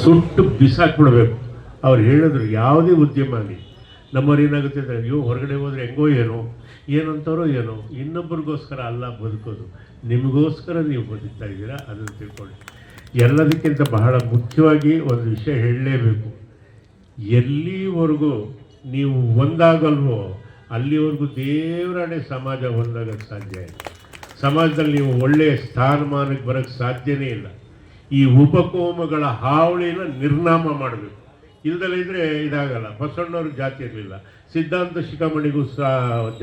ಸುಟ್ಟು ಬಿಸಾಕ್ಬಿಡ್ಬೇಕು. ಅವ್ರು ಹೇಳಿದ್ರು ಯಾವುದೇ ಉದ್ಯಮ ಆಗಲಿ ನಮ್ಮವ್ರು ಏನಾಗುತ್ತೆ ಅಂದರೆ ಅಯ್ಯೋ ಹೊರಗಡೆ ಹೋದರೆ ಹೆಂಗೋ ಏನಂತಾರೋ ಏನೋ, ಇನ್ನೊಬ್ಬರಿಗೋಸ್ಕರ ಅಲ್ಲ ಬದುಕೋದು, ನಿಮಗೋಸ್ಕರ ನೀವು ಬದುಕ್ತಾ ಇದ್ದೀರಾ, ಅದನ್ನು ತಿಳ್ಕೊಳ್ಳಿ. ಎಲ್ಲದಕ್ಕಿಂತ ಬಹಳ ಮುಖ್ಯವಾಗಿ ಒಂದು ವಿಷಯ ಹೇಳಲೇಬೇಕು. ಎಲ್ಲಿವರೆಗೂ ನೀವು ಒಂದಾಗಲ್ವೋ ಅಲ್ಲಿವರೆಗೂ ದೇವರಾಣೆ ಸಮಾಜ ಒಂದಾಗಕ್ಕೆ ಸಾಧ್ಯ ಇಲ್ಲ. ಸಮಾಜದಲ್ಲಿ ನೀವು ಒಳ್ಳೆಯ ಸ್ಥಾನಮಾನಕ್ಕೆ ಬರೋಕ್ಕೆ ಸಾಧ್ಯನೇ ಇಲ್ಲ. ಈ ಉಪಕೋಮಗಳ ಹಾವಳಿನ ನಿರ್ನಾಮ ಮಾಡಬೇಕು. ಇಲ್ದಲ್ಲ ಇದ್ದರೆ ಇದಾಗಲ್ಲ. ಬಸವಣ್ಣವ್ರಿಗೆ ಜಾತಿ ಇರಲಿಲ್ಲ, ಸಿದ್ಧಾಂತ ಶಿಖಾಮಣಿಗೂ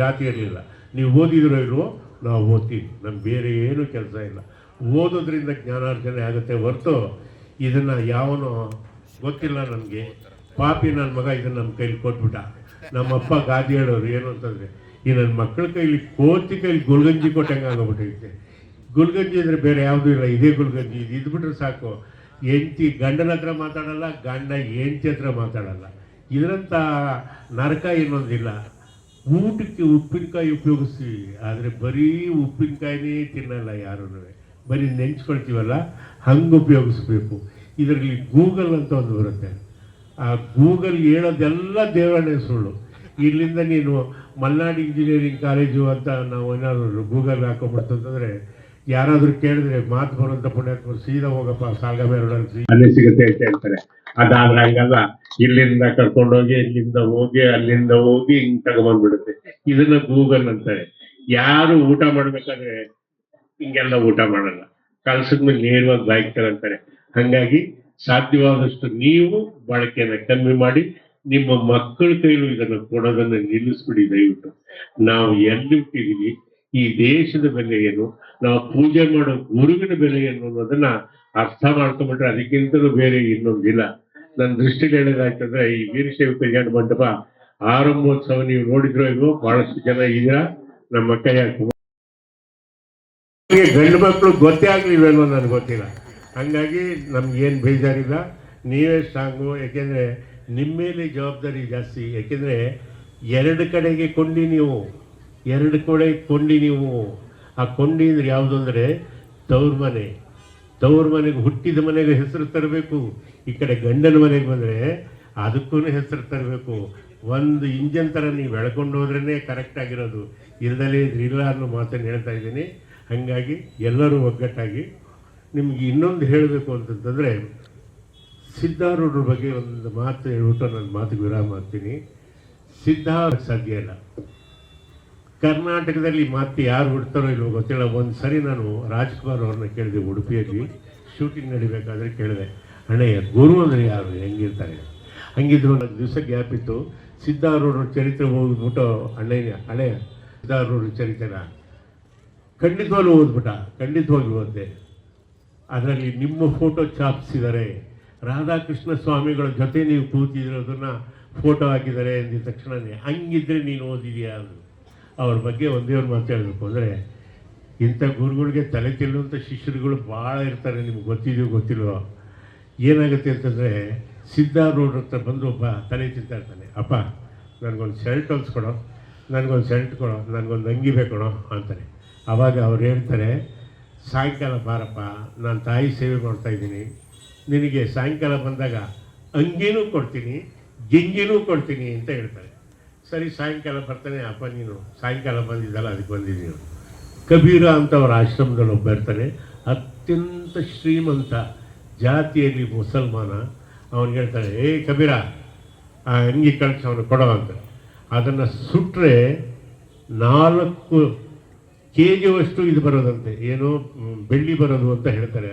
ಜಾತಿ ಇರಲಿಲ್ಲ. ನೀವು ಓದಿದ್ರೋ ಇಲ್ವೋ, ನಾವು ಓದ್ತೀವಿ, ನಮ್ಗೆ ಬೇರೆ ಏನೂ ಕೆಲಸ ಇಲ್ಲ. ಓದೋದ್ರಿಂದ ಜ್ಞಾನಾರ್ಜನೆ ಆಗುತ್ತೆ ಹೊರತು ಇದನ್ನು ಯಾವನೋ ಗೊತ್ತಿಲ್ಲ ನನಗೆ ಪಾಪಿ ನನ್ನ ಮಗ ಇದನ್ನು ನಮ್ಮ ಕೈಲಿ ಕೊಟ್ಬಿಟ್ಟ. ನಮ್ಮಪ್ಪ ಗಾದಿ ಹೇಳೋರು ಏನು ಅಂತಂದರೆ, ಈ ನನ್ನ ಮಕ್ಕಳ ಕೈಲಿ ಕೋತಿ ಕೈಲಿ ಗುಲ್ಗಂಜಿ ಕೊಟ್ಟಂಗೆ ಆಗೋಗ್ಬಿಟ್ಟೈತೆ. ಗುಲ್ಗಂಜಿ ಅಂದರೆ ಬೇರೆ ಯಾವುದೂ ಇಲ್ಲ, ಇದೇ ಗುಲ್ಗಂಜಿ. ಇದು ಇದ್ಬಿಟ್ರೆ ಸಾಕು. ಹೆಂಡ್ತಿ ಗಂಡನ ಹತ್ರ ಮಾತಾಡಲ್ಲ, ಗಂಡ ಹೆಂಡ್ತಿ ಹತ್ರ ಮಾತಾಡಲ್ಲ. ಇದರಂಥ ನರಕ ಇನ್ನೊಂದಿಲ್ಲ. ಊಟಕ್ಕೆ ಉಪ್ಪಿನಕಾಯಿ ಉಪಯೋಗಿಸ್ತೀವಿ, ಆದರೆ ಬರೀ ಉಪ್ಪಿನಕಾಯಿನೇ ತಿನ್ನಲ್ಲ ಯಾರೂ, ಬರೀ ನೆಂಚ್ಕೊಳ್ತೀವಲ್ಲ, ಹಂಗೆ ಉಪಯೋಗಿಸ್ಬೇಕು. ಇದರಲ್ಲಿ ಗೂಗಲ್ ಅಂತ ಒಂದು ಬರುತ್ತೆ. ಆ ಗೂಗಲ್ ಹೇಳೋದೆಲ್ಲ ದೇವರನ್ನೇ ಸುಳ್ಳು. ಇಲ್ಲಿಂದ ನೀನು ಮಲ್ನಾಡು ಇಂಜಿನಿಯರಿಂಗ್ ಕಾಲೇಜು ಅಂತ ನಾವು ಏನಾದರೂ ಗೂಗಲ್ ಹಾಕೊಂಡ್ಬಿಡ್ತಂತಂದರೆ ಯಾರಾದರೂ ಕೇಳಿದ್ರೆ ಮಾತು ಬರುವಂಥ ಪುಣ್ಯಾತ್ಮರು ಸೀದಾ ಹೋಗಪ್ಪ ಸಾಲ್ಗಾಮೇರೋಡ ಅಲ್ಲೇ ಸಿಗುತ್ತೆ ಅಂತ ಹೇಳ್ತಾರೆ. ಅದಾದ್ರೆ ಹಂಗಲ್ಲ, ಇಲ್ಲಿಂದ ಕರ್ಕೊಂಡೋಗಿ ಇಲ್ಲಿಂದ ಹೋಗಿ ಅಲ್ಲಿಂದ ಹೋಗಿ ಹಿಂಗೆ ತಗೊಂಡ್ಬಂದ್ಬಿಡುತ್ತೆ. ಇದನ್ನ ಗೂಗಲ್ ಅಂತಾರೆ. ಯಾರು ಊಟ ಮಾಡ್ಬೇಕಾದ್ರೆ ಹಿಂಗೆಲ್ಲ ಊಟ ಮಾಡಲ್ಲ, ಕಲ್ಸದ ಮೇಲೆ ನೇರವಾಗಿ ಬಾಯಿಗೆ ತಗೊಂತಾರೆ. ಹಾಗಾಗಿ ಸಾಧ್ಯವಾದಷ್ಟು ನೀವು ಬಳಕೆಯನ್ನು ಕಮ್ಮಿ ಮಾಡಿ ನಿಮ್ಮ ಮಕ್ಕಳ ಕೈಲೂ ಇದನ್ನು ಕೊಡೋದನ್ನು ನಿಲ್ಲಿಸ್ಬಿಡಿ ದಯವಿಟ್ಟು. ನಾವು ಎಲ್ಲಿ ಹುಟ್ಟಿದೀವಿ, ಈ ದೇಶದ ಬೆಲೆ ಏನು, ನಾವು ಪೂಜೆ ಮಾಡೋ ಗುರುವಿನ ಬೆಲೆ ಏನು ಅನ್ನೋದನ್ನ ಅರ್ಥ ಮಾಡ್ಕೊಂಡ್ಬಿಟ್ರೆ ಅದಕ್ಕಿಂತಲೂ ಬೇರೆ ಇನ್ನೊಂದಿಲ್ಲ. ನನ್ನ ದೃಷ್ಟಿಲಿ ಹೇಳೋದಾಯ್ತಂದ್ರೆ, ಈ ವೀರಶೈವ ಕಲ್ಯಾಣ ಮಂಟಪ ಆರಂಭೋತ್ಸವ ನೀವು ನೋಡಿದ್ರೋ ಇಲ್ವೋ, ಬಹಳಷ್ಟು ಜನ ಇದೀರಾ. ನಮ್ಮ ಕೈಯ ಗಂಡು ಮಕ್ಕಳು ಗೊತ್ತೇ ಆಗ್ಲಿಲ್ವೇನೋ ನನಗೆ ಗೊತ್ತಿಲ್ಲ. ಹಾಗಾಗಿ ನಮ್ಗೇನು ಬೇಜಾರಿಲ್ಲ, ನೀವೇ ಸ್ಟ್ರಾಂಗು. ಯಾಕೆಂದರೆ ನಿಮ್ಮ ಮೇಲೆ ಜವಾಬ್ದಾರಿ ಜಾಸ್ತಿ. ಯಾಕೆಂದರೆ ಎರಡು ಕಡೆಗೆ ಕೊಂಡಿ ನೀವು, ಎರಡು ಕಡೆ ಕೊಂಡಿ ನೀವು. ಆ ಕೊಂಡಿ ಅಂದ್ರೆ ಯಾವುದು ಅಂದರೆ ತವ್ರ ಮನೆ. ತವ್ರ ಮನೆಗೆ ಹುಟ್ಟಿದ ಮನೆಗೆ ಹೆಸರು ತರಬೇಕು. ಈ ಕಡೆ ಗಂಡನ ಮನೆಗೆ ಬಂದರೆ ಅದಕ್ಕೂ ಹೆಸರು ತರಬೇಕು. ಒಂದು ಇಂಜನ್ ಥರ ನೀವು ಬೆಳ್ಕೊಂಡು ಹೋದ್ರೇ ಕರೆಕ್ಟ್ ಆಗಿರೋದು, ಇಲ್ದಲೇ ಇಲ್ಲ ಅನ್ನೋ ಮಾತನ್ನು ಹೇಳ್ತಾ ಇದ್ದೀನಿ. ಹಾಗಾಗಿ ಎಲ್ಲರೂ ಒಗ್ಗಟ್ಟಾಗಿ. ನಿಮ್ಗೆ ಇನ್ನೊಂದು ಹೇಳಬೇಕು ಅಂತಂತಂದರೆ, ಸಿದ್ಧಾರೂಢರ ಬಗ್ಗೆ ಒಂದು ಮಾತು ಹೇಳ್ಬಿಟ್ಟು ನನ್ನ ಮಾತಿಗೆ ವಿರಾಮ ಮಾಡ್ತೀನಿ. ಸಿದ್ಧಾರ್ಥ ಸಾಧ್ಯ ಇಲ್ಲ. ಕರ್ನಾಟಕದಲ್ಲಿ ಮಾತು ಯಾರು ಬಿಡ್ತಾರೋ ಇಲ್ವೋ ಗೊತ್ತಿಲ್ಲ. ಒಂದು ಸರಿ ನಾನು ರಾಜ್ಕುಮಾರ್ ಅವ್ರನ್ನ ಕೇಳಿದೆ, ಉಡುಪಿಯಲ್ಲಿ ಶೂಟಿಂಗ್ ನಡಿಬೇಕಾದ್ರೆ ಕೇಳಿದೆ, ಅಣ್ಣಯ್ಯ ಗುರು ಅಂದರೆ ಯಾರು, ಹೆಂಗಿರ್ತಾರೆ? ಹಂಗಿದ್ರು ಒಂದು ದಿವಸ ಗ್ಯಾಪ್ ಇತ್ತು. ಸಿದ್ಧಾರೂಢರ ಚರಿತ್ರೆ ಹೋಗ್ಬಿಟ್ಟು ಹಳೆಯ ಸಿದ್ಧಾರೂಢರ ಚರಿತ್ರೆನ ಖಂಡಿತವಾಗ್ಲೂ ಖಂಡಿತವಾಗ್ಲೂ ಓದಿದೆ. ಅದರಲ್ಲಿ ನಿಮ್ಮ ಫೋಟೋ ಛಾಪಿಸಿದ್ದಾರೆ, ರಾಧಾಕೃಷ್ಣ ಸ್ವಾಮಿಗಳ ಜೊತೆ ನೀವು ಕೂತಿರೋದನ್ನು ಫೋಟೋ ಹಾಕಿದ್ದಾರೆ ಅಂದಿದ ತಕ್ಷಣವೇ ಹಂಗಿದ್ರೆ ನೀನು ಓದಿದೆಯಾ ಅಂದರು. ಅವ್ರ ಬಗ್ಗೆ ಒಂದೇ ಒಂದು ಮಾತು ಹೇಳಬೇಕು ಅಂದರೆ, ಇಂಥ ಗುರುಗಳಿಗೆ ತಲೆ ತಿನ್ನುವಂಥ ಶಿಷ್ಯರುಗಳು ಭಾಳ ಇರ್ತಾರೆ. ನಿಮ್ಗೆ ಗೊತ್ತಿದೆಯೋ ಗೊತ್ತಿಲ್ವೋ? ಏನಾಗುತ್ತೆ ಅಂತಂದರೆ, ಸಿದ್ಧಾರೂಢರ ಹತ್ರ ಬಂದು ಒಬ್ಬ ತಲೆ ತಿಂತಾ ಇರ್ತಾನೆ, ಅಪ್ಪ ನನಗೊಂದು ಶರ್ಟ್ ಹೊಲ್ಸ್ಕೊಡೋ, ನನಗೊಂದು ಶರ್ಟ್ ಕೊಡೋ, ನನಗೊಂದು ಅಂಗಿ ಬೇಕೊಡೋ ಅಂತಾರೆ. ಆವಾಗ ಅವ್ರು ಹೇಳ್ತಾರೆ, ಸಾಯಂಕಾಲ ಬಾರಪ್ಪ, ನಾನು ತಾಯಿ ಸೇವೆ ಮಾಡ್ತಾಯಿದ್ದೀನಿ, ನಿನಗೆ ಸಾಯಂಕಾಲ ಬಂದಾಗ ಅಂಗಿನೂ ಕೊಡ್ತೀನಿ, ಗಿಂಗಿನೂ ಕೊಡ್ತೀನಿ ಅಂತ ಹೇಳ್ತಾರೆ. ಸರಿ, ಸಾಯಂಕಾಲ ಬರ್ತಾನೆ. ಅಪ್ಪ ನೀನು ಸಾಯಂಕಾಲ ಬಂದಿದ್ದಲ್ಲ, ಅದಕ್ಕೆ ಬಂದಿದ್ದೀನಿ. ಕಬೀರ ಅಂತ ಅವ್ರ ಆಶ್ರಮದಲ್ಲಿ ಒಬ್ಬ ಇರ್ತಾನೆ, ಅತ್ಯಂತ ಶ್ರೀಮಂತ ಜಾತಿಯಲ್ಲಿ ಮುಸಲ್ಮಾನ. ಅವನು ಹೇಳ್ತಾನೆ, ಏ ಕಬೀರ, ಆ ಅಂಗಿ ಕಳಿಸಿ ಅವನು ಕೊಡೋ ಅಂತ. ಅದನ್ನು ಸುಟ್ಟರೆ 4 kg ಇದು ಬರೋದಂತೆ, ಏನೋ ಬೆಳ್ಳಿ ಬರೋದು ಅಂತ ಹೇಳ್ತಾರೆ.